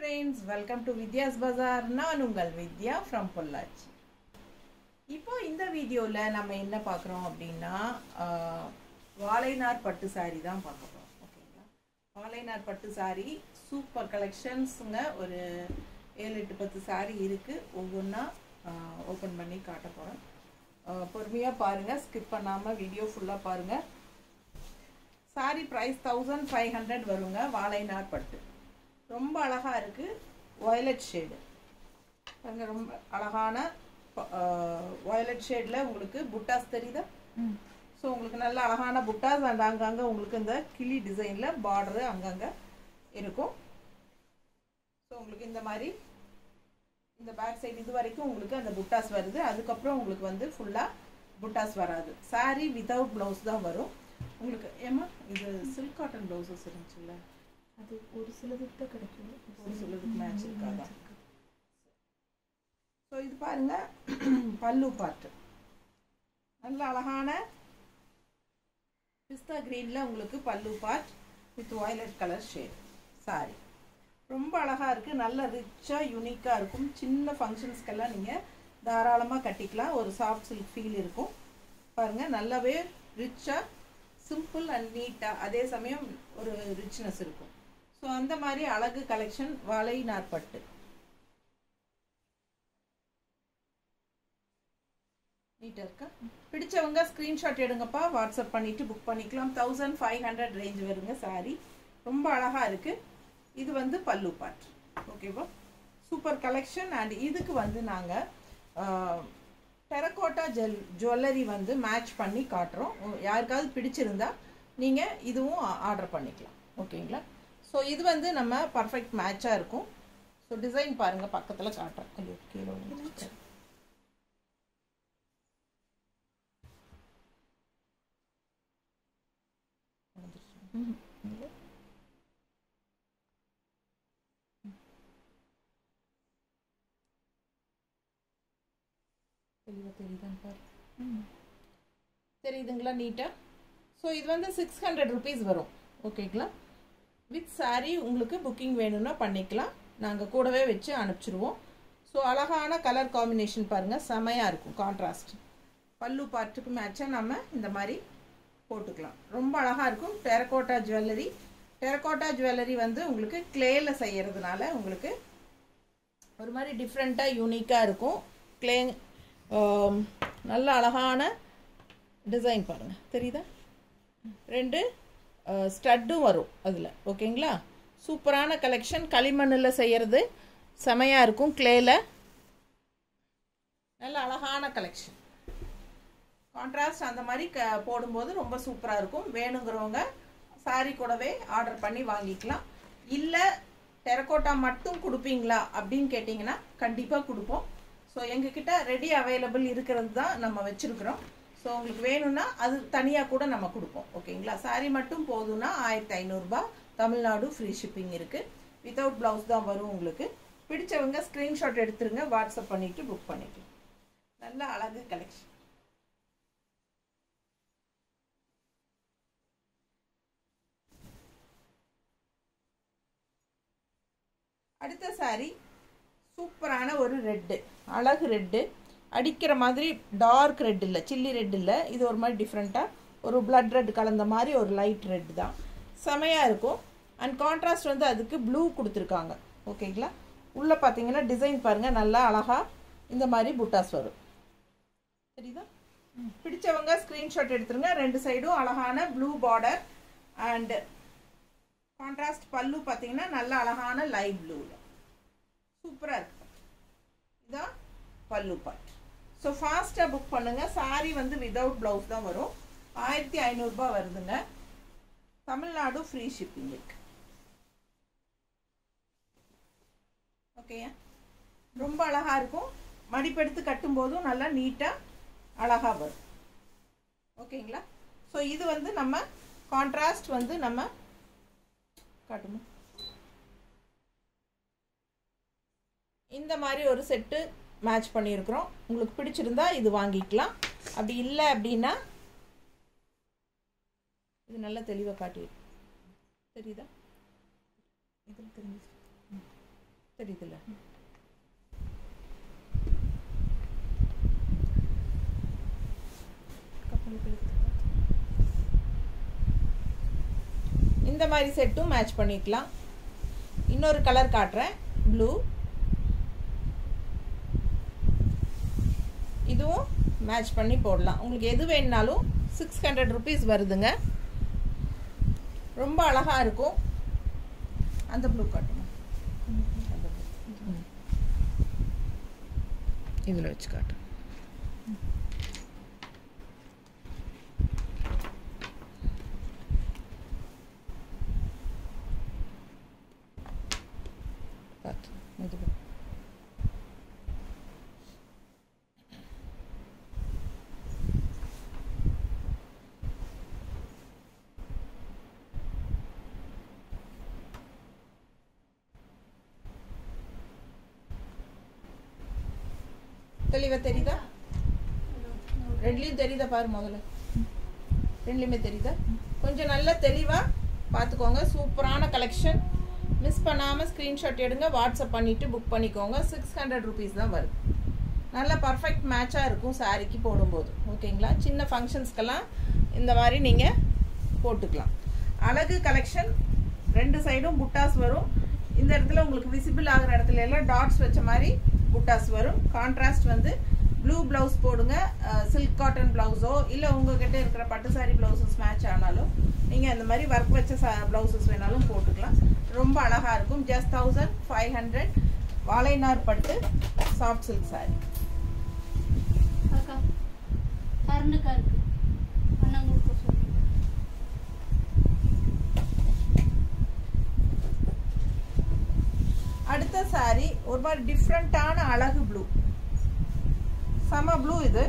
friends, welcome to Vidya's Bazaar. நான் உங்கள் வித்யா from Pollachi. இப்போ இந்த வீடியோல நம்ம என்ன பார்க்குறோம் அப்படின்னா வாழைநார் பட்டு saree தான் பார்க்க போறோம். ஓகேங்களா? வாழைநார் பட்டு saree சூப்பர் கலெக்ஷன்ஸ்ங்க. ஒரு 7-8-10 saree இருக்கு. ஒவ்வொன்றா ஓபன் பண்ணி காட்ட போறேன். பொறுமையா பாருங்க, ஸ்கிப் பண்ணாம வீடியோ ஃபுல்லா பாருங்க. saree price 1500 வருங்க. வாழைநார் பட்டு ரொம்ப அழகா இருக்கு. வயலட் ஷேடு பாருங்க, ரொம்ப அழகான வயலட் ஷேட்ல உங்களுக்கு புட்டாஸ் தெரியுதா? ஸோ உங்களுக்கு நல்ல அழகான புட்டாஸ் அண்ட் அங்கங்க உங்களுக்கு இந்த கிளி டிசைன்ல பார்டரு அங்கங்க இருக்கும். ஸோ உங்களுக்கு இந்த மாதிரி இந்த பேக் சைடு இது வரைக்கும் உங்களுக்கு அந்த புட்டாஸ் வருது. அதுக்கப்புறம் உங்களுக்கு வந்து ஃபுல்லா புட்டாஸ் வராது. saree வித்தவுட் பிளவுஸ் தான் வரும் உங்களுக்கு. ஏமா இது சில்க் காட்டன் பிளவுசஸ் இருந்துச்சுல்ல, அது ஒரு சிலதுக்கு தான் கிடைக்கும், ஒரு சிலதுக்கு மேட்ச் இருக்காதா? ஸோ இது பாருங்க, பல்லு பாட்டு நல்ல அழகான பிஸ்தா கிரீன்ல உங்களுக்கு பல்லு part with violet colour shade sorry. ரொம்ப அழகா இருக்கு, நல்ல ரிச்சா யூனிக்கா இருக்கும். சின்ன ஃபங்க்ஷன்ஸ்க்கெல்லாம் நீங்க தாராளமா கட்டிக்கலாம். ஒரு சாஃப்ட் சில்க் ஃபீல் இருக்கும் பாருங்க. நல்லாவே ரிச்சா சிம்பிள் அண்ட் நீட்டா, அதே சமயம் ஒரு ரிச்னஸ் இருக்கும். ஸோ அந்த மாதிரி அழகு கலெக்ஷன் வாழைநார் பட்டு. நீட்டா இருக்கா? பிடிச்சவங்க ஸ்கிரீன்ஷாட் எடுங்கப்பா, வாட்ஸ்அப் பண்ணிட்டு புக் பண்ணிக்கலாம். 1500 ரேஞ்ச் வருங்க சாரி. ரொம்ப அழகா இருக்கு. இது வந்து பல்லு பார்ட். ஓகேவா? Super collection. அண்ட் இதுக்கு வந்து நாங்க டெரகோட்டா ஜுவல்லரி வந்து மேட்ச் பண்ணி காட்டுறோம். யாருக்காவது பிடிச்சிருந்தா நீங்க இதுவும் ஆர்டர் பண்ணிக்கலாம். ஓகேங்களா? ஸோ இது வந்து நம்ம பர்ஃபெக்ட் மேட்சாக இருக்கும். ஸோ டிசைன் பாருங்க, பக்கத்தில் காட்டுறேன். ஐயோ கீழே தெரியுதுங்களா நீட்டா? ஸோ இது வந்து 600 rupees வரும். ஓகேங்களா? வித் சாரீ உங்களுக்கு புக்கிங் வேணும்னா பண்ணிக்கலாம். நாங்கள் கூடவே வச்சு அனுப்பிச்சிடுவோம். ஸோ அழகான கலர் காம்பினேஷன் பாருங்கள், செமையாக இருக்கும். கான்ட்ராஸ்ட் பல்லு பார்ட்டுக்கு மேட்சாக நம்ம இந்த மாதிரி போட்டுக்கலாம். ரொம்ப அழகாக இருக்கும். Terracotta jewellery. டெரகோட்டா ஜுவல்லரி வந்து உங்களுக்கு கிளேயில் செய்கிறதுனால உங்களுக்கு ஒரு மாதிரி டிஃப்ரெண்ட்டாக யூனிக்காக இருக்கும். கிளே நல்ல அழகான டிசைன் பாருங்கள், தெரியுதா? 2 ஸ்டட்டும் வரும் அதில். ஓகேங்களா? சூப்பரான கலெக்ஷன். களிமண்ணில் செய்கிறது செமையாக இருக்கும். கிளேல நல்ல அழகான கலெக்ஷன். கான்ட்ராஸ்ட் அந்த மாதிரி போடும்போது ரொம்ப சூப்பராக இருக்கும். வேணுங்கிறவங்க சாரி கூடவே ஆர்டர் பண்ணி வாங்கிக்கலாம். இல்லை டெரகோட்டா மட்டும் கொடுப்பீங்களா அப்படின்னு கேட்டிங்கன்னா கண்டிப்பாக கொடுப்போம். ஸோ எங்ககிட்ட ரெடி அவைலபிள் இருக்கிறது தான் நம்ம வச்சுருக்குறோம். ஸோ உங்களுக்கு வேணும்னா அது தனியாக கூட நம்ம கொடுப்போம். ஓகேங்களா? சாரி மட்டும் போதும்னா 1500 ரூபாய். தமிழ்நாடு ஃப்ரீ ஷிப்பிங் இருக்குது. வித்தவுட் ப்ளவுஸ் தான் வரும் உங்களுக்கு. பிடிச்சவங்க ஸ்க்ரீன்ஷாட் எடுத்துருங்க, வாட்ஸ்அப் பண்ணிவிட்டு புக் பண்ணிக்கலாம். நல்ல அழகு கலெக்ஷன். அடுத்த சாரி சூப்பரான ஒரு ரெட்டு, அழகு ரெட்டு. அடிக்கிற மாதிரி டார்க் ரெட் இல்லை, சில்லி ரெட் இல்லை. இது ஒரு மாதிரி டிஃப்ரெண்ட்டாக ஒரு பிளட் ரெட் கலந்த மாதிரி ஒரு லைட் ரெட் தான். செமையாக இருக்கும். அண்ட் கான்ட்ராஸ்ட் வந்து அதுக்கு ப்ளூ கொடுத்துருக்காங்க. ஓகேங்களா? உள்ளே பார்த்தீங்கன்னா டிசைன் பாருங்கள், நல்லா அழகாக இந்த மாதிரி புட்டாஸ் வரும். சரிதா? பிடிச்சவங்க ஸ்க்ரீன்ஷாட் எடுத்துருங்க. 2 சைடும் அழகான ப்ளூ பார்டர் அண்ட் கான்ட்ராஸ்ட் பல்லு பார்த்தீங்கன்னா நல்ல அழகான லைட் ப்ளூவில் சூப்பராக இருக்கு. இதுதான் பல்லு பார்ட். ஸோ ஃபாஸ்ட்டாக புக் பண்ணுங்க. சாரி வந்து வித்தவுட் ப்ளவுஸ் தான் வரும். 1500 ரூபாய் வருதுங்க. தமிழ்நாடு ஃப்ரீ ஷிப்பிங் இருக்கு. ஓகேயா? ரொம்ப அழகா இருக்கும். மடிப்பெடுத்து கட்டும் போதும் நல்லா நீட்டாக அழகா வரும். ஓகேங்களா? ஸோ இது வந்து நம்ம கான்ட்ராஸ்ட் வந்து நம்ம காட்டுமா இந்த மாதிரி ஒரு செட்டு மேட்ச் பண்ணியிருக்கிறோம். உங்களுக்கு பிடிச்சிருந்தா இது வாங்கிக்கலாம். அப்படி இல்லை அப்படின்னா இது நல்லா தெளிவாக காட்டிடும். தெரியுதா? இதில் தெரிஞ்சு தெரியுதுல்ல? இந்த மாதிரி செட்டும் மேட்ச் பண்ணிக்கலாம். இன்னொரு கலர் காட்டுறேன், ப்ளூ. இதுவும் மேட்ச் பண்ணி போடலாம். உங்களுக்கு எது வேணுனாலும் 600 rupees வருதுங்க. ரொம்ப அழகா இருக்கும். அந்த ப்ளூ காட்டுங்க. இதில் வச்சு காட்டு. பார்த்து மெதுவா. தெளிவா தெரியுதா? ரெண்டுலையும் தெரியுதா பாரு. முதல்ல ரெண்டுலையுமே தெரியுதா? கொஞ்சம் நல்லா தெளிவாக பார்த்துக்கோங்க. சூப்பரான கலெக்ஷன். மிஸ் பண்ணாமல் ஸ்க்ரீன்ஷாட் எடுங்க, வாட்ஸ்அப் பண்ணிவிட்டு புக் பண்ணிக்கோங்க. 600 rupees தான் வருது. நல்லா பர்ஃபெக்ட் மேட்சாக இருக்கும் சாரிக்கு போடும்போது. ஓகேங்களா? சின்ன ஃபங்க்ஷன்ஸ்க்கெல்லாம் இந்த மாதிரி நீங்கள் போட்டுக்கலாம். அழகு கலெக்ஷன். 2 சைடும் புட்டாஸ் வரும். இந்த இடத்துல உங்களுக்கு விசிபிள் ஆகிற இடத்துல எல்லாம் டாட்ஸ் வச்ச மாதிரி புட்டாஸ் வரும். கான்ட்ராஸ்ட் வந்து ப்ளூ ப்ளவுஸ் போடுங்க, சில்க் காட்டன் ப்ளவுஸோ இல்லை உங்ககிட்ட இருக்கிற பட்டு சாரி ப்ளவுஸஸ் மேட்ச் ஆனாலும் நீங்கள் அந்த மாதிரி ஒர்க் வச்ச ப்ளவுஸஸ் வேணாலும் போட்டுக்கலாம். ரொம்ப அழகாக இருக்கும். ஜஸ்ட் 1500. வாழைநார் பட்டு சாஃப்ட் சில்க் சாரி. அடுத்த சாரி ஒரு மாதிரி டிஃப்ரெண்டான அழகு ப்ளூ. செம ப்ளூ இது.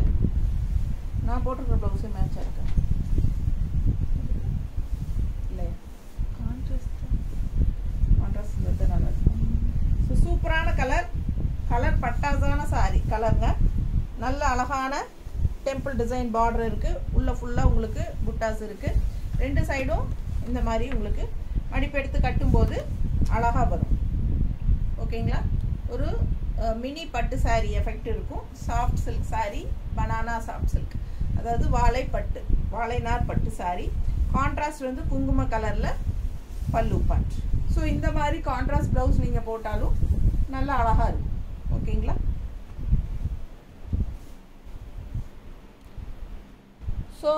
நான் போட்டிருக்கிற ப்ளவுஸே மேட்சாக இருக்கு இல்லையா? கான்ட்ராஸ்ட் நல்லா இருக்கும். ஸோ சூப்பரான கலர். கலர் பட்டாசான சாரி கலருங்க. நல்ல அழகான டெம்பிள் டிசைன் பார்டர் இருக்குது. உள்ள ஃபுல்லாக உங்களுக்கு புட்டாஸ் இருக்குது. 2 சைடும் இந்த மாதிரி உங்களுக்கு மடிப்பு எடுத்து கட்டும்போது அழகாக வரும். ஓகேங்களா? ஒரு மினி பட்டு சாரி எஃபெக்ட் இருக்கும். Soft silk sorry, banana soft silk, அதாவது வாழைப்பட்டு, வாழைநார் பட்டு சாரி. கான்ட்ராஸ்ட் வந்து குங்கும கலரில் பல்லு பாட். ஸோ இந்த மாதிரி கான்ட்ராஸ்ட் ப்ளவுஸ் நீங்கள் போட்டாலும் நல்லா அழகாக இருக்கும். ஓகேங்களா? ஸோ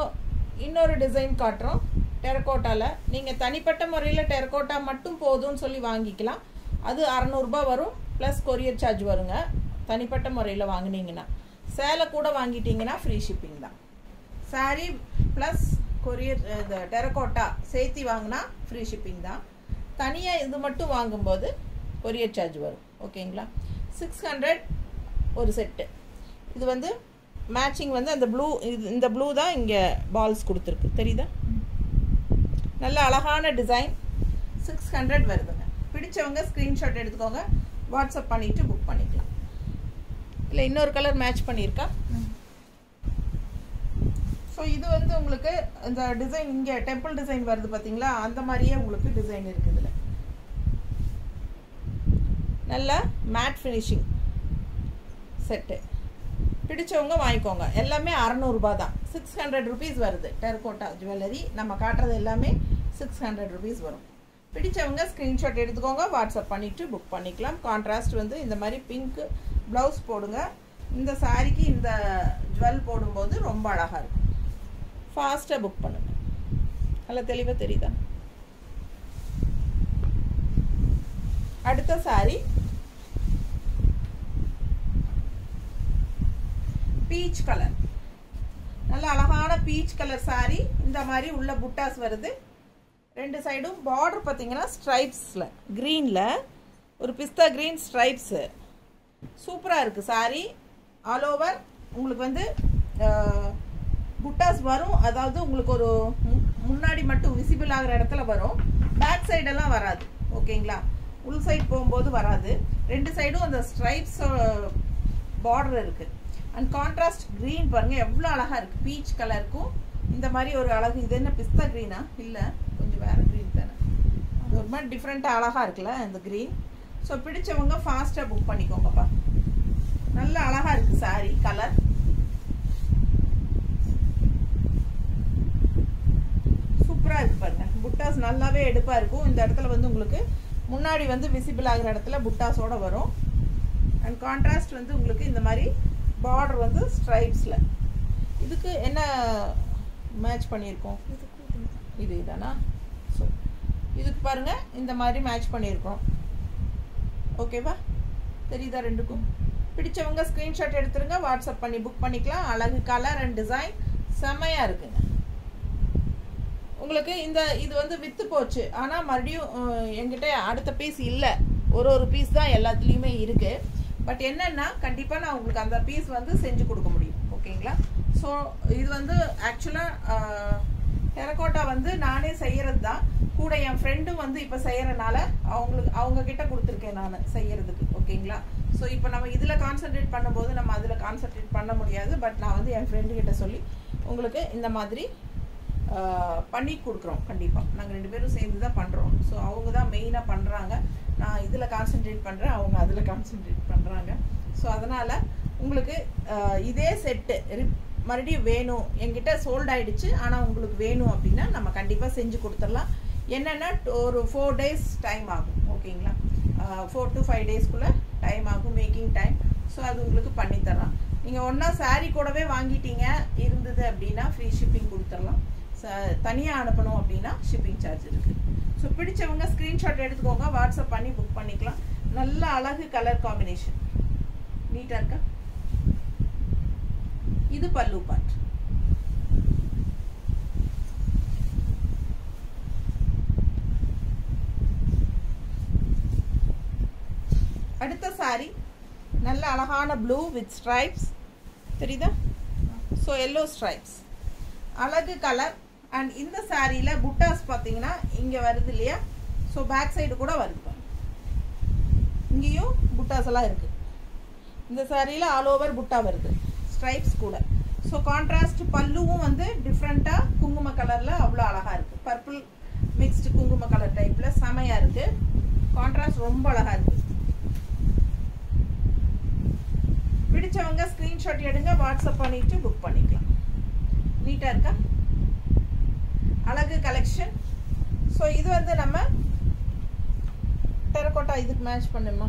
இன்னொரு டிசைன் காட்டுறோம் டெரக்கோட்டாவில். நீங்கள் தனிப்பட்ட முறையில் டெரக்கோட்டா மட்டும் போதும்னு சொல்லி வாங்கிக்கலாம். அது 600 ரூபாய் வரும், ப்ளஸ் கொரியர் சார்ஜ் வருங்க. தனிப்பட்ட முறையில் வாங்கினீங்கன்னா. சேலை கூட வாங்கிட்டீங்கன்னா ஃப்ரீ ஷிப்பிங் தான். சாரி ப்ளஸ் கொரியர் இந்த டெரக்கோட்டா சேர்த்தி வாங்கினா ஃப்ரீ ஷிப்பிங் தான். தனியாக இது மட்டும் வாங்கும்போது கொரியர் சார்ஜ் வரும். ஓகேங்களா? 600 ஒரு செட்டு. இது வந்து மேட்சிங் வந்து அந்த ப்ளூ, இந்த ப்ளூ தான் இங்கே பால்ஸ் கொடுத்துருக்கு, தெரியுதா? நல்ல அழகான டிசைன். 600 வருதுங்க. பிடிச்சவங்க ஸ்க்ரீன்ஷாட் எடுத்துக்கோங்க, வாட்ஸ்அப் பண்ணிவிட்டு புக் பண்ணிக்கலாம். இல்லை இன்னொரு கலர் மேட்ச் பண்ணியிருக்கா? ஸோ இது வந்து உங்களுக்கு இந்த டிசைன் இங்கே டெம்பிள் டிசைன் வருது பார்த்தீங்களா? அந்த மாதிரியே உங்களுக்கு டிசைன் இருக்குது. இதில் நல்ல மேட் ஃபினிஷிங் செட்டு. பிடிச்சவங்க வாங்கிக்கோங்க. எல்லாமே 600 ரூபாய் தான். 600 rupees வருது. டெரக்கோட்டா ஜுவல்லரி நம்ம காட்டுறது எல்லாமே 600 rupees வரும். பிடிச்சவங்க ஸ்க்ரீன்ஷாட் எடுத்துக்கோங்க, வாட்ஸ்அப் பண்ணிவிட்டு புக் பண்ணிக்கலாம். கான்ட்ராஸ்ட் வந்து இந்த மாதிரி பிங்க் ப்ளவுஸ் போடுங்க. இந்த சாரிக்கு இந்த ஜுவல் போடும்போது ரொம்ப அழகாக இருக்கும். ஃபாஸ்ட்டாக புக் பண்ணுங்க. நல்லா தெளிவாக தெரியுதா? அடுத்த சாரி பீச் கலர். நல்ல அழகான பீச் கலர் சாரி. இந்த மாதிரி உள்ள புட்டாஸ் வருது. 2 சைடும் பார்டர் பார்த்தீங்கன்னா ஸ்ட்ரைப்ஸில் க்ரீனில் ஒரு பிஸ்தா க்ரீன் ஸ்ட்ரைப்ஸு. சூப்பராக இருக்குது சாரி. ஆல் ஓவர் உங்களுக்கு வந்து புட்டாஸ் வரும். அதாவது உங்களுக்கு ஒரு முன்னாடி மட்டும் விசிபிள் ஆகிற இடத்துல வரும், பேக் சைடெல்லாம் வராது. ஓகேங்களா? உள் சைடு போகும்போது வராது. 2 சைடும் அந்த ஸ்ட்ரைப்ஸ் பார்டர் இருக்குது. அண்ட் கான்ட்ராஸ்ட் க்ரீன் பாருங்கள் எவ்வளோ அழகாக இருக்குது. பீச் கலருக்கும் இந்த மாதிரி ஒரு அழகு. இது என்ன பிஸ்தா க்ரீனா? இல்லை, கொஞ்சம் வேறு க்ரீன் தானே. அது ஒரு மாதிரி டிஃப்ரெண்ட்டாக அழகாக இருக்குல்ல இந்த க்ரீன். ஸோ பிடிச்சவங்க ஃபாஸ்ட்டாக புக் பண்ணிக்கோங்கப்பா. நல்ல அழகாக இருக்குது சாரி கலர். சூப்பராக இருக்கு பாருங்க. புட்டாஸ் நல்லாவே எடுப்பாக இருக்கும். இந்த இடத்துல வந்து உங்களுக்கு முன்னாடி வந்து விசிபிள் ஆகிற இடத்துல புட்டாஸோட வரும். அண்ட் கான்ட்ராஸ்ட் வந்து உங்களுக்கு இந்த மாதிரி பார்டர் வந்து ஸ்ட்ரைப்ஸில். இதுக்கு என்ன மேட்ச் பண்ணியிருக்கோம்? இது இதானா? ஸோ இதுக்கு பாருங்கள் இந்த மாதிரி மேட்ச் பண்ணியிருக்கோம். ஓகேவா? தெரியுதா ரெண்டுக்கும்? பிடிச்சவங்க ஸ்க்ரீன்ஷாட் எடுத்துருங்க, வாட்ஸ்அப் பண்ணி புக் பண்ணிக்கலாம். அழகு கலர் அண்ட் டிசைன் செம்மையாக இருக்குங்க. உங்களுக்கு இது வந்து விற்று போச்சு. ஆனால் மறுபடியும் என்கிட்ட அடுத்த பீஸ் இல்லை. ஒரு பீஸ் தான் எல்லாத்துலேயுமே இருக்குது. பட் என்னென்னா கண்டிப்பாக நான் உங்களுக்கு அந்த பீஸ் வந்து செஞ்சு கொடுக்க முடியும். ஓகேங்களா? ஸோ இது வந்து ஆக்சுவலாக டெரகோட்டா வந்து நானே செய்கிறது தான். கூட என் ஃப்ரெண்டும் வந்து இப்போ செய்கிறனால அவங்க கிட்ட கொடுத்துருக்கேன் நான் செய்கிறதுக்கு. ஓகேங்களா? ஸோ இப்போ நம்ம இதில் கான்சென்ட்ரேட் பண்ணும்போது நம்ம அதில் கான்சென்ட்ரேட் பண்ண முடியாது. பட் நான் வந்து என் ஃப்ரெண்டு கிட்ட சொல்லி உங்களுக்கு இந்த மாதிரி பண்ணி கொடுக்குறோம். கண்டிப்பாக நாங்கள் 2 பேரும் சேர்ந்து தான் பண்ணுறோம். ஸோ அவங்க தான் மெயினாக பண்ணுறாங்க. நான் இதில் கான்சென்ட்ரேட் பண்ணுறேன், அவங்க அதில் கான்சென்ட்ரேட் பண்ணுறாங்க. ஸோ அதனால் உங்களுக்கு இதே செட்டு மறுபடியும் வேணும், என்கிட்ட சோல்ட் ஆகிடுச்சு ஆனால் உங்களுக்கு வேணும் அப்படின்னா நம்ம கண்டிப்பாக செஞ்சு கொடுத்துடலாம். என்னென்னா ஒரு 4 days டைம் ஆகும். ஓகேங்களா? 4 to 5 daysக்குள்ளே டைம் ஆகும், மேக்கிங் டைம். ஸோ அது உங்களுக்கு பண்ணித்தரலாம். நீங்கள் ஒன்றா சாரீ கூடவே வாங்கிட்டீங்க இருந்தது அப்படின்னா ஃப்ரீ ஷிப்பிங் கொடுத்துடலாம். தனியாக அனுப்பணும் அப்படின்னா ஷிப்பிங் சார்ஜ் இருக்குது. ஸோ பிடிச்சவங்க ஸ்க்ரீன்ஷாட் எடுத்துக்கோங்க, வாட்ஸ்அப் பண்ணி புக் பண்ணிக்கலாம். நல்ல அழகு கலர் காம்பினேஷன், நீட்டாக இருக்கா? இது பல்லு பார்ட். அடுத்த சாரி நல்ல அழகான ப்ளூ வித் ஸ்ட்ரைப்ஸ். தெரியுதா? ஸோ எல்லோ ஸ்ட்ரைப்ஸ், அழகு கலர். அண்ட் இந்த சாரியில் புட்டாஸ் பார்த்தீங்கன்னா இங்கே வருது இல்லையா? ஸோ பேக் சைடு கூட வருது. இங்கேயும் புட்டாஸ் எல்லாம் இருக்குது. இந்த சாரியில் ஆல் ஓவர் புட்டா வருது, ஸ்ட்ரைப்ஸ் கூட. ஸோ கான்ட்ராஸ்ட் பல்லுவும் வந்து டிஃப்ரெண்ட்டாக குங்கும கலரில் அவ்வளோ அழகாக இருக்குது. பர்பிள் மிக்ஸ்டு குங்கும கலர் டைப்பில் செமையாக இருக்குது. கான்ட்ராஸ்ட் ரொம்ப அழகாக இருக்குது. பிடிச்சவங்க ஸ்க்ரீன்ஷாட் எடுங்க, வாட்ஸ்அப் பண்ணிட்டு புக் பண்ணிக்கலாம். நீட்டாக இருக்கா? அழகு கலெக்ஷன். ஸோ இது வந்து நம்ம டெரகோட்டா இதுக்கு மேட்ச் பண்ணுமா?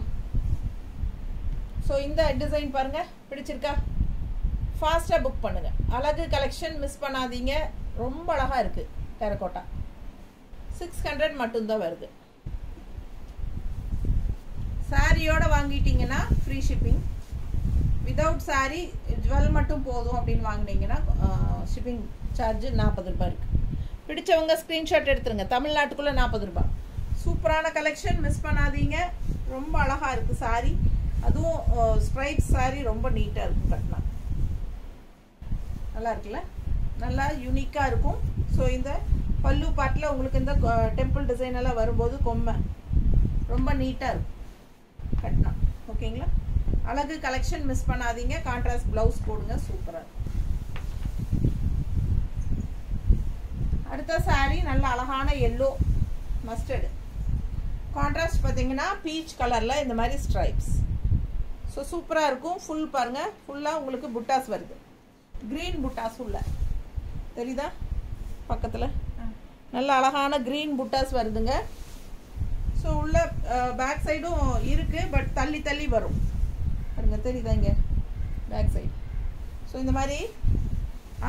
ஸோ இந்த டிசைன் பாருங்க, பிடிச்சிருக்கா? ஃபாஸ்ட்டாக புக் பண்ணுங்க. அழகு கலெக்ஷன் மிஸ் பண்ணாதீங்க. ரொம்ப அழகாக இருக்குது. டெரகோட்டா 600 மட்டும்தான் வருது. சாரியோட வாங்கிட்டீங்கன்னா free shipping. Without sari jewel மட்டும் போதும் அப்படின்னு வாங்கினீங்கன்னா ஷிப்பிங் சார்ஜ் 40 ரூபாய் இருக்குது. பிடிச்சவங்க ஸ்க்ரீன்ஷாட் எடுத்துருங்க. தமிழ்நாட்டுக்குள்ளே 40 ரூபாய். சூப்பரான கலெக்ஷன், மிஸ் பண்ணாதீங்க. ரொம்ப அழகாக இருக்குது சாரி. அதுவும் ஸ்ட்ரைப் சாரி ரொம்ப நீட்டாக இருக்கும். கட்டினா நல்லா இருக்குல்ல? நல்லா யூனிக்காக இருக்கும். ஸோ இந்த பல்லு பாட்டில் உங்களுக்கு இந்த டெம்பிள் டிசைன் எல்லாம் வரும்போது கொம்மை ரொம்ப நீட்டாக இருக்கும் கட்டினா. ஓகேங்களா? அழகு கலெக்ஷன் மிஸ் பண்ணாதீங்க. கான்ட்ராஸ்ட் ப்ளவுஸ் போடுங்க, சூப்பராக இருக்கும். அடுத்த சாரி நல்ல அழகான எல்லோ மஸ்டர்டு. கான்ட்ராஸ்ட் பார்த்தீங்கன்னா பீச் கலரில் இந்த மாதிரி ஸ்ட்ரைப்ஸ். ஸோ சூப்பராக இருக்கும். ஃபுல் பாருங்கள், ஃபுல்லாக உங்களுக்கு புட்டாஸ் வருது. க்ரீன் புட்டாஸ் உள்ள தெரியுதா? பக்கத்தில் நல்ல அழகான க்ரீன் புட்டாஸ் வருதுங்க. ஸோ உள்ள பேக் சைடும் இருக்குது, பட் தள்ளி தள்ளி வரும் பாருங்க. தெரியுதா? இங்கே பேக் சைடு. ஸோ இந்த மாதிரி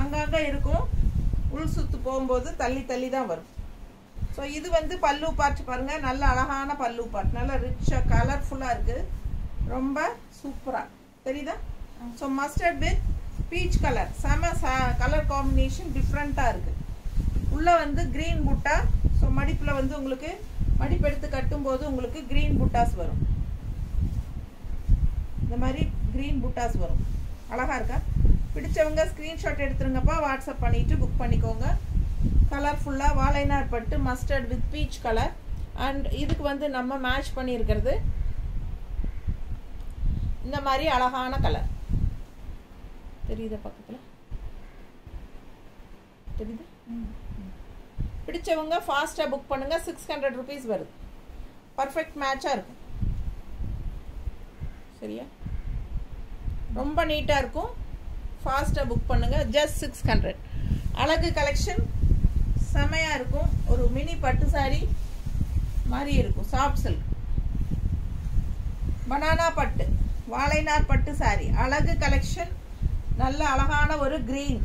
அங்கங்கே இருக்கும். உள் சுற்று போகும்போது தள்ளி தள்ளி தான் வரும். ஸோ இது வந்து பல்லு பார்ட் பாருங்கள். நல்ல அழகான பல்லு பார்ட், நல்ல ரிச்சாக கலர்ஃபுல்லாக இருக்குது. ரொம்ப சூப்பராக தெரியுதா? So mustard with peach colour, செம கலர் காம்பினேஷன் டிஃப்ரெண்ட்டாக இருக்குது. உள்ளே வந்து க்ரீன் புட்டா. ஸோ மடிப்பில் வந்து உங்களுக்கு மடிப்பு எடுத்து கட்டும்போது உங்களுக்கு க்ரீன் புட்டாஸ் வரும். இந்த மாதிரி க்ரீன் புட்டாஸ் வரும். அழகாக இருக்கா? பிடிச்சவங்க ஸ்க்ரீன்ஷாட் எடுத்துருங்கப்பா, வாட்ஸ்அப் பண்ணிவிட்டு புக் பண்ணிக்கோங்க. கலர்ஃபுல்லாக வாழைநார் பட்டு mustard with peach colour. And இதுக்கு வந்து நம்ம மேட்ச் பண்ணியிருக்கிறது இந்த மாதிரி அழகான கலர். தெரியுதா? பக்கத்தில் தெரியுது? பிடிச்சவங்க ஃபாஸ்ட்டாக புக் பண்ணுங்கள். 600 rupees வருது. பர்ஃபெக்ட் மேட்சாக இருக்கும். சரியா? ரொம்ப நீட்டாக இருக்கும். ஃபாஸ்ட்டாக புக் பண்ணுங்கள். ஜஸ்ட் 600. அழகு கலெக்ஷன் செமையாக இருக்கும். ஒரு மினி பட்டு சாரி மாதிரி இருக்கும். சாஃப்ட் சில்க் பனானா பட்டு வாழைநார் பட்டு சாரி. அழகு கலெக்ஷன். நல்ல அழகான ஒரு க்ரீன்,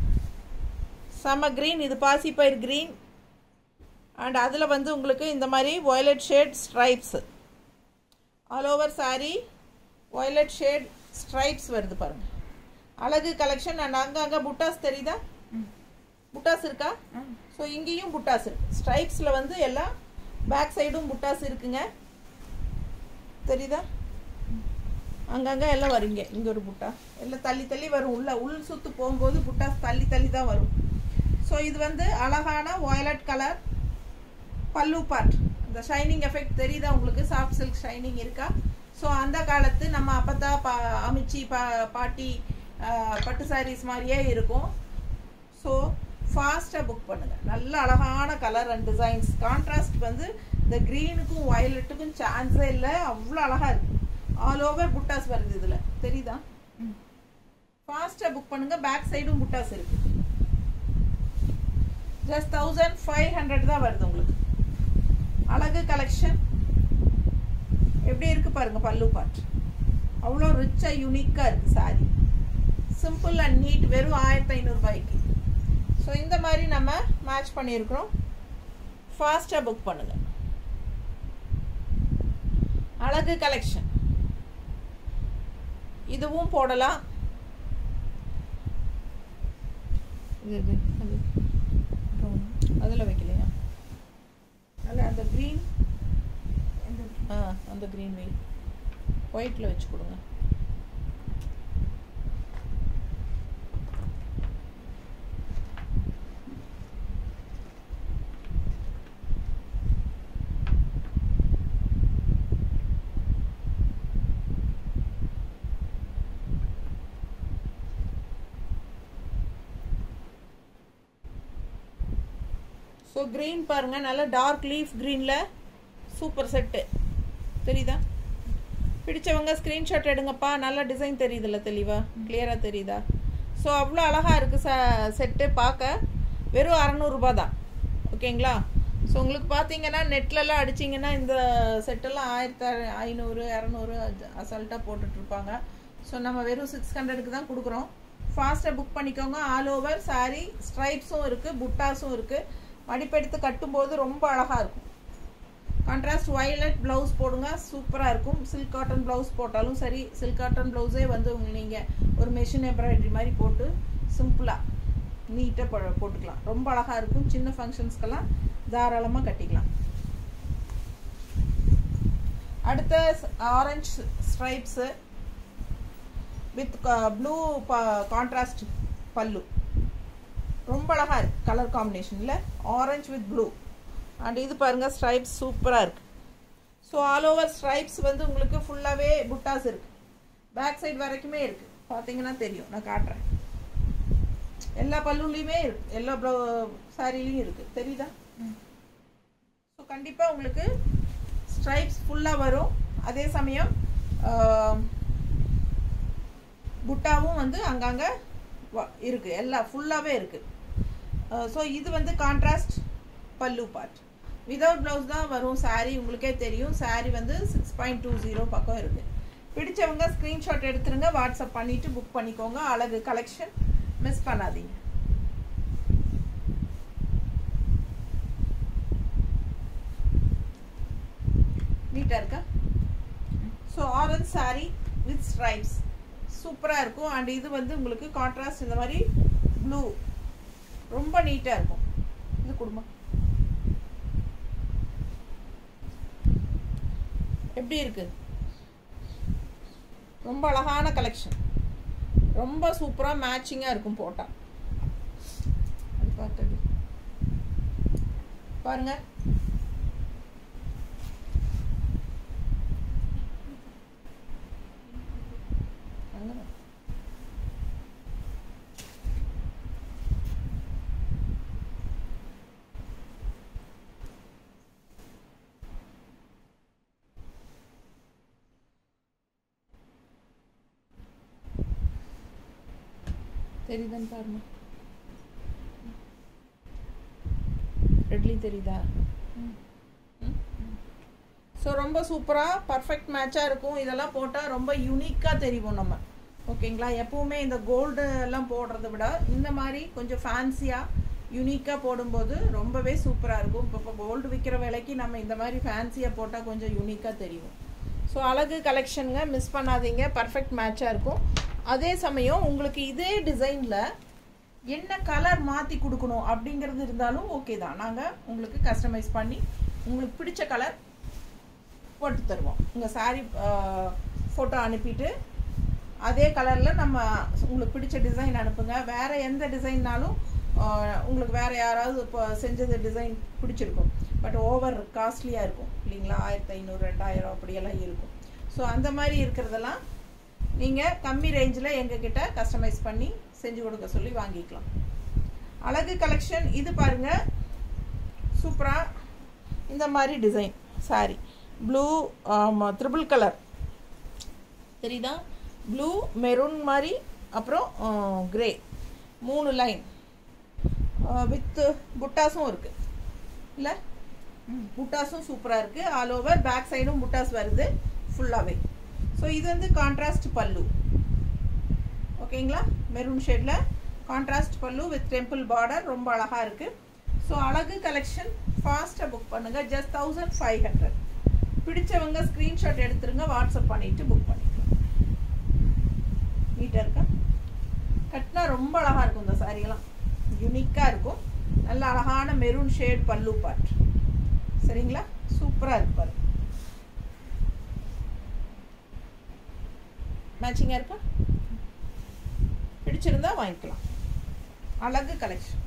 செம க்ரீன். இது பாசிப்பயிர் க்ரீன். அண்ட் அதில் வந்து உங்களுக்கு இந்த மாதிரி violet shade stripes all over sorry. Violet shade stripes வருது பாருங்கள். அழகு கலெக்ஷன். அண்ட் அங்கங்கே புட்டாஸ் தெரியுதா? புட்டாஸ் இருக்கா? ஸோ இங்கேயும் புட்டாஸ் இருக்குது. ஸ்ட்ரைப்ஸில் வந்து எல்லாம் பேக் சைடும் புட்டாஸ் இருக்குங்க. தெரியுதா? அங்கங்கே எல்லாம் வருங்க. இங்கே ஒரு புட்டா எல்லாம் தள்ளி தள்ளி வரும். உள் சுற்று போகும்போது புட்டாஸ் தள்ளி தள்ளி தான் வரும். ஸோ இது வந்து அழகான வயலட் கலர் பல்லு பார்ட். இந்த ஷைனிங் எஃபெக்ட் தெரியுதா உங்களுக்கு? சாஃப்ட் சில்க் ஷைனிங் இருக்கா? ஸோ அந்த காலத்து நம்ம அப்பத்தா அமிச்சி பாட்டி பட்டு சாரீஸ் மாதிரியே இருக்கும். ஸோ ஃபாஸ்ட்டாக புக் பண்ணுங்கள். நல்ல அழகான கலர் அண்ட் டிசைன்ஸ். கான்ட்ராஸ்ட் வந்து இந்த க்ரீனுக்கும் வயலட்டுக்கும் சான்ஸே இல்லை. அவ்வளோ அழகாக இருக்குது. ஆல் ஓவர் புட்டாஸ் வருது இதில். தெரியுதா? ஃபாஸ்ட்டாக புக் பண்ணுங்கள். பேக் சைடும் புட்டாஸ் இருக்குது. ஜஸ்ட் 1500 தான் வருது உங்களுக்கு. அழகு கலெக்ஷன். எப்படி இருக்குது பாருங்கள் பல்லு பார்ட். அவ்வளோ ரிச்சாக யூனிக்காக இருக்குது சாரி. Simple and NEET. வெறும் 1500 ரூபாய்க்கு. ஸோ இந்த மாதிரி நம்ம மேட்ச் பண்ணியிருக்கிறோம். ஃபாஸ்ட்டாக புக் பண்ணுங்கள். அழகு கலெக்ஷன். இதுவும் போடலாம். இது அதில் வைக்கலையா? அதில் அந்த க்ரீன், அந்த க்ரீன் ஒயிட்டில் வச்சு கொடுங்க. ஸோ க்ரீன் பாருங்கள். நல்லா டார்க் லீஃப் க்ரீனில் சூப்பர் செட்டு. தெரியுதா? பிடிச்சவங்க ஸ்க்ரீன்ஷாட் எடுங்கப்பா. நல்ல டிசைன் தெரியுதுல்ல? தெளிவாக கிளியராக தெரியுதா? ஸோ அவ்வளோ அழகாக இருக்குது செட்டு பார்க்க. வெறும் 600 ரூபா தான். ஓகேங்களா? ஸோ உங்களுக்கு பார்த்தீங்கன்னா நெட்லலாம் அடிச்சிங்கன்னா இந்த செட்டெல்லாம் 1500 200 அசால்ட்டாக போட்டுட்ருப்பாங்க. ஸோ நம்ம வெறும் 600க்கு தான் கொடுக்குறோம். ஃபாஸ்ட்டாக புக் பண்ணிக்கோங்க. ஆல் ஓவர் சாரீ ஸ்ட்ரைப்ஸும் இருக்குது, புட்டாஸும் இருக்குது. மடிப்பெடுத்து கட்டும்போது ரொம்ப அழகாக இருக்கும். கான்ட்ராஸ்ட் வயலட் ப்ளவுஸ் போடுங்க. சூப்பராக இருக்கும். சில்க் காட்டன் ப்ளவுஸ் போட்டாலும் சரி. சில்க் காட்டன் ப்ளவுஸே வந்து நீங்கள் ஒரு மெஷின் எம்ப்ராய்டரி மாதிரி போட்டு சிம்பிளாக நீட்டாக போட்டுக்கலாம். ரொம்ப அழகாக இருக்கும். சின்ன ஃபங்க்ஷன்ஸ்க்கெல்லாம் தாராளமாக கட்டிக்கலாம். அடுத்த orange stripes with blue contrast பல்லு. ரொம்ப அழகாக இருக்குது கலர் காம்பினேஷனில். Orange with blue. அண்ட் இது பாருங்கள் ஸ்ட்ரைப்ஸ் சூப்பராக இருக்குது. ஸோ ஆல் ஓவர் ஸ்ட்ரைப்ஸ் வந்து உங்களுக்கு ஃபுல்லாகவே புட்டாஸ் இருக்குது. பேக் சைடு வரைக்குமே இருக்குது. பார்த்தீங்கன்னா தெரியும். நான் காட்டுறேன். எல்லா பல்லுலேயுமே இருக்குது. எல்லா சாரிலையும் இருக்குது. தெரியுதா? ஸோ கண்டிப்பாக உங்களுக்கு ஸ்ட்ரைப்ஸ் ஃபுல்லாக வரும். அதே சமயம் புட்டாவும் வந்து அங்கங்கே இருக்குது. எல்லாம் ஃபுல்லாகவே இருக்குது. ஸோ இது வந்து கான்ட்ராஸ்ட் பல்லு பார்ட். விதவுட் ப்ளவுஸ் தான் வரும் சாரீ. உங்களுக்கே தெரியும். சாரீ வந்து 6.20 பக்கம் இருக்குது. பிடிச்சவங்க ஸ்க்ரீன்ஷாட் எடுத்துருங்க. வாட்ஸ்அப் பண்ணிவிட்டு புக் பண்ணிக்கோங்க. அழகு கலெக்ஷன் மிஸ் பண்ணாதீங்க. நீட்டாக இருக்கா? So orange sari with stripes சூப்பராக இருக்கும். அண்ட் இது வந்து உங்களுக்கு கான்ட்ராஸ்ட் இந்த மாதிரி ப்ளூ. ரொம்ப நீட்டாக இருக்கும். இது கொடுமா. எப்படி இருக்கு? ரொம்ப அழகான கலெக்ஷன். ரொம்ப சூப்பராக மேட்சிங்காக இருக்கும் போட்டால். அது பார்த்தது பாருங்க. தெரியுதான்னு பாருங்க. ரெட்லி தெரியுதா? ஸோ ரொம்ப சூப்பராக பர்ஃபெக்ட் மேட்சாக இருக்கும். இதெல்லாம் போட்டால் ரொம்ப யூனிக்காக தெரியும் நம்ம. ஓகேங்களா? எப்போவுமே இந்த கோல்டு எல்லாம் போடுறத விட இந்த மாதிரி கொஞ்சம் ஃபேன்சியாக யூனிக்காக போடும்போது ரொம்பவே சூப்பராக இருக்கும். இப்போ கோல்டு விற்கிற விலைக்கு நம்ம இந்த மாதிரி ஃபேன்சியாக போட்டால் கொஞ்சம் யூனிக்காக தெரியும். ஸோ அழகு கலெக்ஷனுங்க, மிஸ் பண்ணாதீங்க. பர்ஃபெக்ட் மேட்சாக இருக்கும். அதே சமயம் உங்களுக்கு இதே டிசைனில் என்ன கலர் மாற்றி கொடுக்கணும் அப்படிங்கிறது இருந்தாலும் ஓகே தான். நாங்கள் உங்களுக்கு கஸ்டமைஸ் பண்ணி உங்களுக்கு பிடிச்ச கலர் போட்டு தருவோம். உங்கள் சாரீ ஃபோட்டோ அனுப்பிட்டு அதே கலரில் நம்ம உங்களுக்கு பிடிச்ச டிசைன் அனுப்புங்க. வேறு எந்த டிசைன்னாலும் உங்களுக்கு வேறு யாராவது இப்போ செஞ்சது டிசைன் பிடிச்சிருக்கும், பட் ஓவர் காஸ்ட்லியாக இருக்கும் இல்லைங்களா? 1500 2000 அப்படியெல்லாம் இருக்கும். ஸோ அந்த மாதிரி இருக்கிறதெல்லாம் நீங்கள் கம்மி ரேஞ்சில் எங்ககிட்ட கஸ்டமைஸ் பண்ணி செஞ்சு கொடுக்க சொல்லி வாங்கிக்கலாம். அழகு கலெக்ஷன் இது பாருங்கள், சூப்பராக இந்த மாதிரி design sorry blue triple colour தெரியுதா? ப்ளூ மெரூன் மாதிரி, அப்புறம் கிரே 3 லைன் வித் புட்டாஸும் இருக்குது இல்லை? புட்டாஸும் சூப்பராக இருக்குது. ஆல் ஓவர் பேக் சைடும் புட்டாஸ் வருது ஃபுல்லாகவே. ஸோ இது வந்து கான்ட்ராஸ்ட் பல்லு. ஓகேங்களா? மெரூன் ஷேடில் கான்ட்ராஸ்ட் பல்லு வித் டெம்பிள் பார்டர், ரொம்ப அழகாக இருக்குது. ஸோ அழகு கலெக்ஷன் ஃபாஸ்ட்டாக புக் பண்ணுங்கள். ஜஸ்ட் 1500. பிடிச்சவங்க ஸ்க்ரீன்ஷாட் எடுத்துருங்க, வாட்ஸ்அப் பண்ணிவிட்டு புக் பண்ணிக்கலாம். நீட்டாக இருக்கா? கட்டினா ரொம்ப அழகாக இருக்கும். இந்த சாரியெல்லாம் யூனிக்காக இருக்கும். நல்ல அழகான மெரூன் ஷேட் பல்லு பார்ட். சரிங்களா? சூப்பராக இருக்கு பாரு. மேட்சிங்காக இருக்கா? பிடிச்சிருந்தா வாங்கிக்கலாம். அழகு கலெக்ஷன்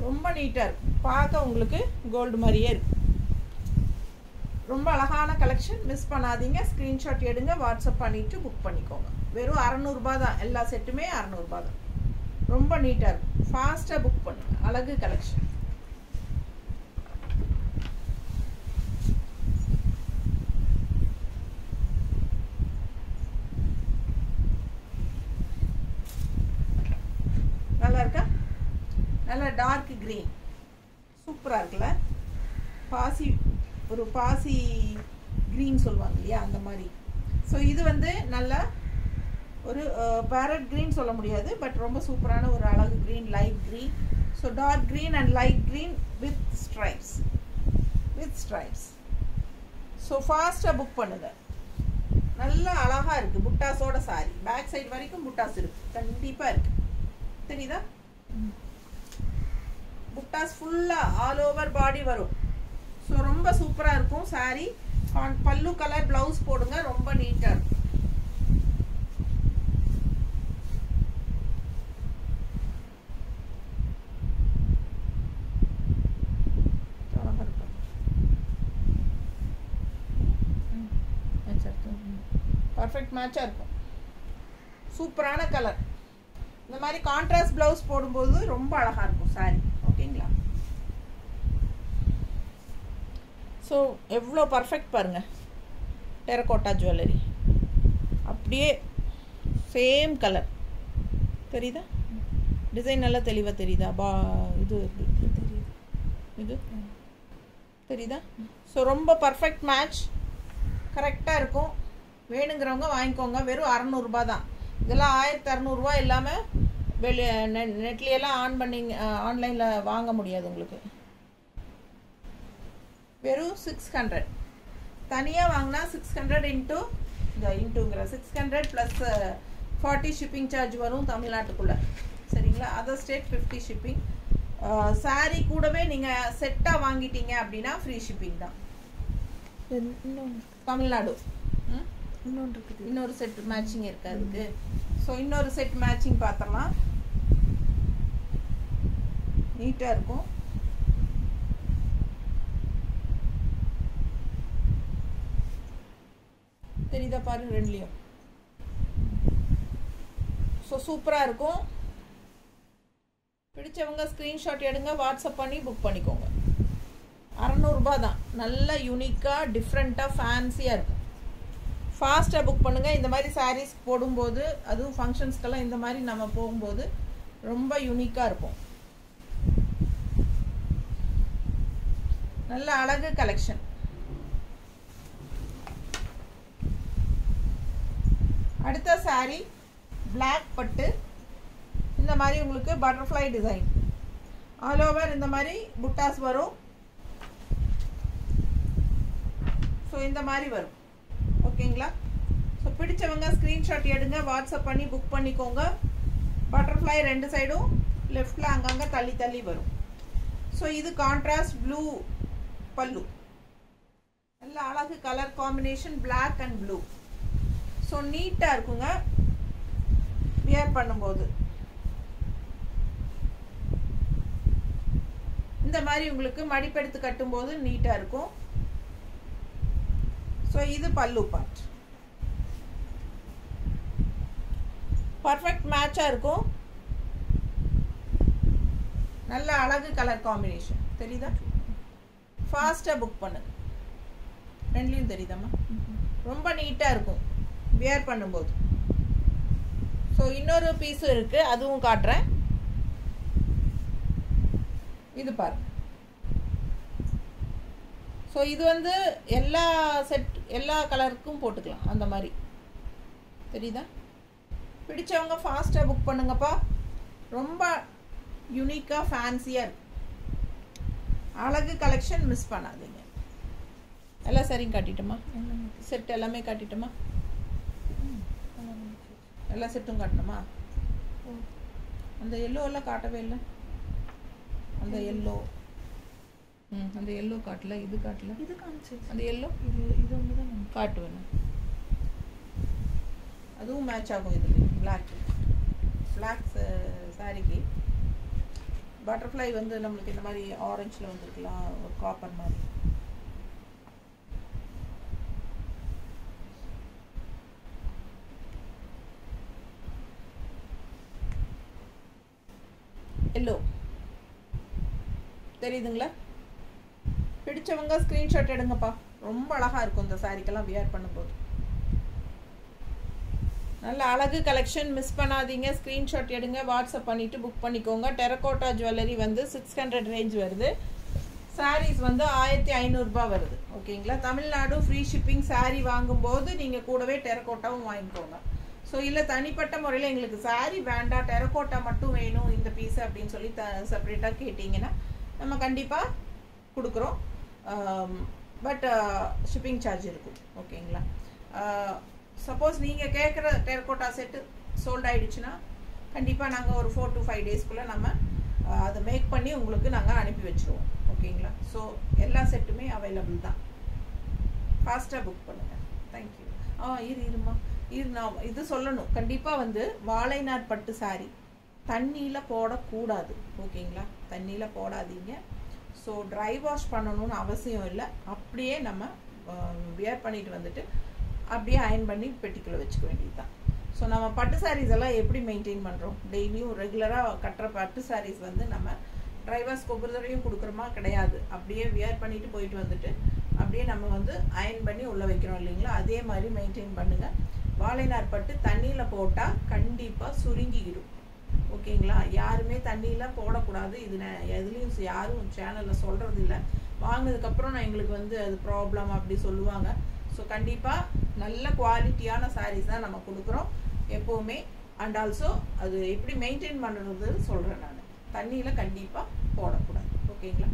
ரொம்ப நீட்டாக இருக்கும். பார்க்க உங்களுக்கு கோல்டு மாதிரியே இருக்கும். ரொம்ப அழகான கலெக்ஷன், மிஸ் பண்ணாதீங்க. ஸ்க்ரீன்ஷாட் எடுங்க, வாட்ஸ்அப் பண்ணிவிட்டு புக் பண்ணிக்கோங்க. வெறும் 600 தான். எல்லா செட்டுமே 600 தான். ரொம்ப நீட்டாக இருக்கும். ஃபாஸ்ட்டாக புக் பண்ணுங்க. அழகு கலெக்ஷன். நல்லா இருக்கா? நல்லா டார்க் கிரீன் சூப்பராக இருக்குல்ல? பாசி, ஒரு பாசி கிரீன் சொல்லுவாங்க இல்லையா, அந்த மாதிரி. ஸோ இது வந்து நல்லா ஒரு பேரட் கிரீன் சொல்ல முடியாது, பட் ரொம்ப சூப்பரான ஒரு அழகு green, light green. So dark green and light green with stripes. So ஃபாஸ்ட்டாக புக் பண்ணுங்க. நல்லா அழகாக இருக்குது. புட்டாஸோட சாரி, பேக் சைடு வரைக்கும் புட்டாஸ் இருக்குது, கண்டிப்பாக இருக்குது. தெரியுதா? புட்டாஸ் ஃபுல்லாக ஆல் ஓவர் பாடி வரும். ஸோ ரொம்ப சூப்பராக இருக்கும் சாரி. பல்லு கலர் ப்ளவுஸ் போடுங்க, ரொம்ப நீட்டாக இருக்கும். பர்ஃபெக்ட் மேட்சாக இருக்கும். சூப்பரான கலர். இந்த மாதிரி கான்ட்ராஸ்ட் ப்ளவுஸ் போடும்போது ரொம்ப அழகாக இருக்கும் சாரி. ஓகேங்களா? ஸோ எவ்வளோ பர்ஃபெக்ட் பாருங்கள். டெரகோட்டா ஜுவல்லரி அப்படியே சேம் கலர் தெரியுதா? டிசைன் நல்லா தெளிவாக தெரியுதா? இது தெரியுது, இது தெரியுதா? ஸோ ரொம்ப பர்ஃபெக்ட் மேட்ச், கரெக்டாக இருக்கும். வேணுங்கிறவங்க வாங்கிக்கோங்க. வெறும் 600 தான். இதெல்லாம் 1600 இல்லாமல் நெட்லையெல்லாம் ஆன்லைனில் வாங்க முடியாது உங்களுக்கு. வெறும் 600. தனியாக வாங்கினா 600 இன்ட்டுங்கிற 600 ப்ளஸ் 40 ஷிப்பிங் சார்ஜ் வரும் தமிழ்நாட்டுக்குள்ளே. சரிங்களா? Other state 50 shipping. சாரீ கூடவே நீங்கள் செட்டாக வாங்கிட்டீங்க அப்படின்னா ஃப்ரீ ஷிப்பிங் தான். தமிழ்நாடு இன்னொரு செட் மேட்சிங் இருக்காது. ஸோ இன்னொரு செட் மேட்சிங் பார்த்தோம்னா நீட்டாக இருக்கும். தெரியுதா பாரு ரெண்டுலையும். ஸோ சூப்பராக இருக்கும். பிடிச்சவங்க ஸ்க்ரீன்ஷாட் எடுங்க, வாட்ஸ்அப் பண்ணி புக் பண்ணிக்கோங்க. 600 தான். நல்ல யூனிக்காக டிஃப்ரெண்ட்டாக ஃபேன்சியாக இருக்கும். ஃபாஸ்ட்டாக புக் பண்ணுங்கள். இந்த மாதிரி சாரீஸ் போடும்போது, அதுவும் ஃபங்க்ஷன்ஸ்க்கெல்லாம் இந்த மாதிரி நம்ம போகும்போது ரொம்ப யூனிக்காக இருக்கும். நல்ல அழகு கலெக்ஷன். அடுத்த சாரி பிளாக் பட்டு, இந்த மாதிரி உங்களுக்கு பட்டர்ஃப்ளை டிசைன் ஆல் ஓவர் இந்த மாதிரி புட்டாஸ் வரும். ஸோ இந்த மாதிரி வரும். ஓகேங்களா? ஸோ பிடிச்சவங்க ஸ்க்ரீன்ஷாட் எடுங்க, வாட்ஸ்அப் பண்ணி புக் பண்ணிக்கோங்க. பட்டர்ஃப்ளை ரெண்டு சைடும் லெஃப்டில் அங்கங்கே தள்ளி தள்ளி வரும். ஸோ இது கான்ட்ராஸ்ட் ப்ளூ பல்லு. நல்ல அழகு colour combination black and blue. So நீட்டாக இருக்குங்க வியர் பண்ணும்போது. இந்த மாதிரி உங்களுக்கு மடிப்பெடுத்து கட்டும்போது நீட்டாக இருக்கும். ஸோ இது பல்லு பார்ட். பர்ஃபெக்ட் மேட்சாக இருக்கும். நல்ல அழகு கலர் காம்பினேஷன். தெரியுதா? ஃபாஸ்ட்டாக புக் பண்ணுங்க. ரெண்டுலையும் தெரியுதாம்மா? ரொம்ப நீட்டாக இருக்கும் வியர் பண்ணும்போது. ஸோ இன்னொரு பீஸும் இருக்குது, அதுவும் காட்டுறேன். இது பாருங்க. ஸோ இது வந்து எல்லா கலருக்கும் போட்டுக்கலாம் அந்த மாதிரி. தெரியுதா? பிடிச்சவங்க ஃபாஸ்ட்டாக புக் பண்ணுங்கப்பா. ரொம்ப யூனிக்காக ஃபேன்சியாக இருக்கு. அழகு கலெக்ஷன் மிஸ் பண்ணாதீங்க. எல்லா சரியும் காட்டிட்டோமா? செட் எல்லாமே காட்டிட்டோமா? எல்லா செட்டும் காட்டணுமா? அந்த எல்லோ எல்லாம் காட்டவே இல்லை. அந்த எல்லோ அந்த எல்லோ காட்டல, இது காட்டல. இது காமிச்சு அந்த எல்லோ இது ஒன்று தான் காட்டுவேன். அதுவும் மேட்ச் ஆகும். இது பிளாக் சாரிக்கு பட்டர்ஃப்ளை வந்து நம்மளுக்கு இந்த மாதிரி ஆரஞ்சில் வந்துருக்கலாம், ஒரு காப்பர் மாதிரி. எல்லோ தெரியுதுங்களா? பிடிச்சவங்க ஸ்க்ரீன்ஷாட் எடுங்கப்பா. ரொம்ப அழகாக இருக்கும் இந்த சாரிக்கெல்லாம் வியர் பண்ணும்போது. நல்ல அழகு கலெக்ஷன் மிஸ் பண்ணாதீங்க. ஸ்க்ரீன்ஷாட் எடுங்க, வாட்ஸ்அப் பண்ணிவிட்டு புக் பண்ணிக்கோங்க. டெரகோட்டா ஜுவல்லரி வந்து 600 ரேஞ்ச் வருது. சாரீஸ் வந்து 1500 வருது. ஓகேங்களா? Tamil Nadu free shipping. சாரீ வாங்கும்போது நீங்கள் கூடவே டெரகோட்டாவும் வாங்கிக்கோங்க. ஸோ இல்லை தனிப்பட்ட முறையில் எங்களுக்கு சாரீ வேண்டாம், டெரகோட்டா மட்டும் வேணும் இந்த பீஸ் அப்படின்னு சொல்லி செப்பரேட்டாக கேட்டிங்கன்னா நம்ம கண்டிப்பாக கொடுக்குறோம். பட் ஷிப்பிங் சார்ஜ் இருக்கும். ஓகேங்களா? சப்போஸ் நீங்கள் கேட்குற டெரகோட்டா செட்டு சோல்ட் ஆகிடுச்சுன்னா கண்டிப்பாக நாங்கள் ஒரு 4 to 5 டேஸ்க்குள்ளே நம்ம அதை மேக் பண்ணி உங்களுக்கு நாங்கள் அனுப்பி வச்சுருவோம். ஓகேங்களா? ஸோ எல்லா செட்டுமே அவைலபிள் தான். ஃபாஸ்ட்டாக புக் பண்ணுங்கள். தேங்க்யூ. இருமா நான் இது சொல்லணும். கண்டிப்பாக வந்து வாழைநார் பட்டு சாரி தண்ணியில் போடக்கூடாது. ஓகேங்களா? தண்ணியில் போடாதீங்க. ஸோ ட்ரை வாஷ் பண்ணணும்னு அவசியம் இல்லை. அப்படியே நம்ம வியர் பண்ணிட்டு வந்துட்டு அப்படியே அயன் பண்ணி பெட்டிக்குள்ளே வச்சுக்க வேண்டியது தான். ஸோ நம்ம பட்டு சாரீஸ் எல்லாம் எப்படி மெயின்டைன் பண்ணுறோம்? டெய்லியும் ரெகுலராக கட்டுற பட்டு சாரீஸ் வந்து நம்ம ட்ரை வாஷ் ஒவ்வொரு தடவையும் கொடுக்குறோமா? கிடையாது. அப்படியே வியர் பண்ணிட்டு போயிட்டு வந்துட்டு அப்படியே நம்ம வந்து அயன் பண்ணி உள்ளே வைக்கிறோம் இல்லைங்களா? அதே மாதிரி மெயின்டைன் பண்ணுங்கள். வாழைநார் பட்டு தண்ணியில் போட்டால் கண்டிப்பாக சுருங்கிடும். ஓகேங்களா? யாருமே தண்ணியில் போடக்கூடாது. இது எதுலேயும் யாரும் சேனலில் சொல்கிறது இல்லை. வாங்கினதுக்கப்புறம் நான் எங்களுக்கு வந்து அது ப்ராப்ளம் அப்படி சொல்லுவாங்க. ஸோ கண்டிப்பாக நல்ல குவாலிட்டியான சாரீஸ் தான் நம்ம கொடுக்குறோம் எப்போவுமே. அண்ட் ஆல்சோ அது எப்படி மெயின்டைன் பண்ணுறது சொல்கிறேன் நான். தண்ணியில் கண்டிப்பாக போடக்கூடாது. ஓகேங்களா?